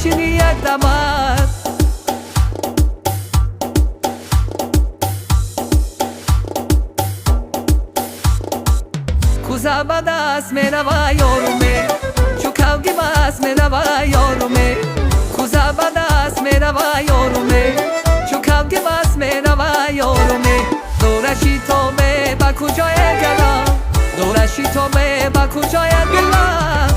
بشینی یک دمت کوزه به دست می نوه یارومه چو کوگی بس می نوه یارومه کوزه به دست می نوه یارومه چو کوگی بس می نوه یارومه دورشی تو می با کجای گلا دورشی تو می با کجای گلا